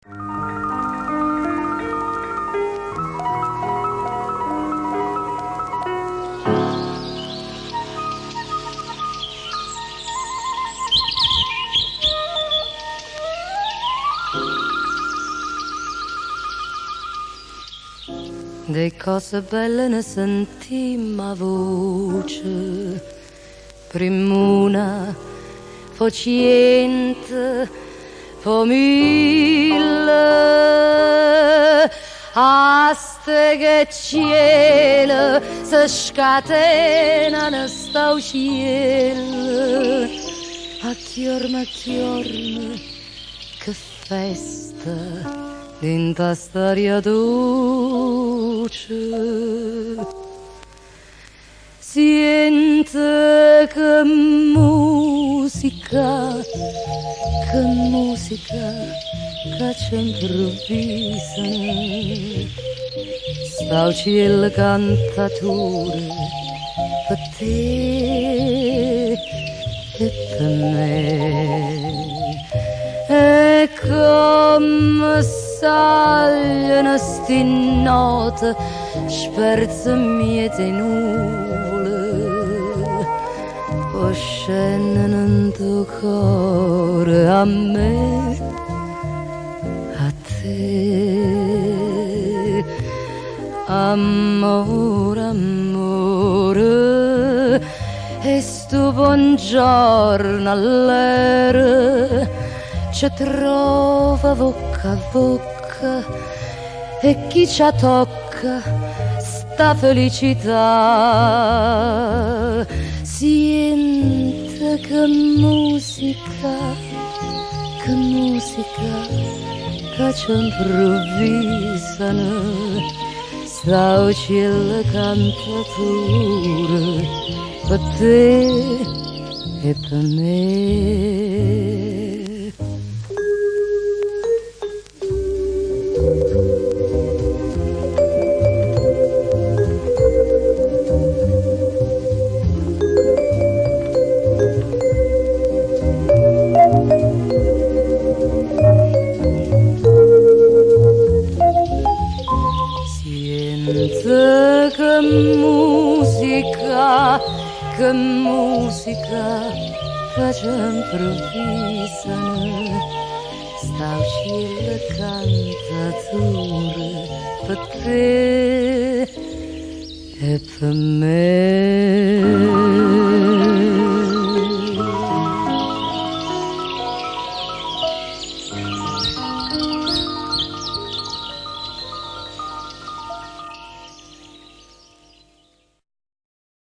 Di cose belle ne sentimmo a voce, primuna, fociente, fo mille, aste che cielo si scatenano sta cielo, a chiorma, che festa in ta storia dolce. Siente che musica che ci improvvisa, sta il cielo cantatore per te e per me. E come sagliono sti note sperze miete nuvole, poi scendono in tuo cuore a me, a te. Amore, amore, e sto buongiorno all'era ci trova bocca a bocca e chi ci tocca sta felicità. Sente che musica che ci improvvisano, sta il cielo cantatore per te e per me. Che musica che ci improvvisano, sta il cielo cantatore per te e per me.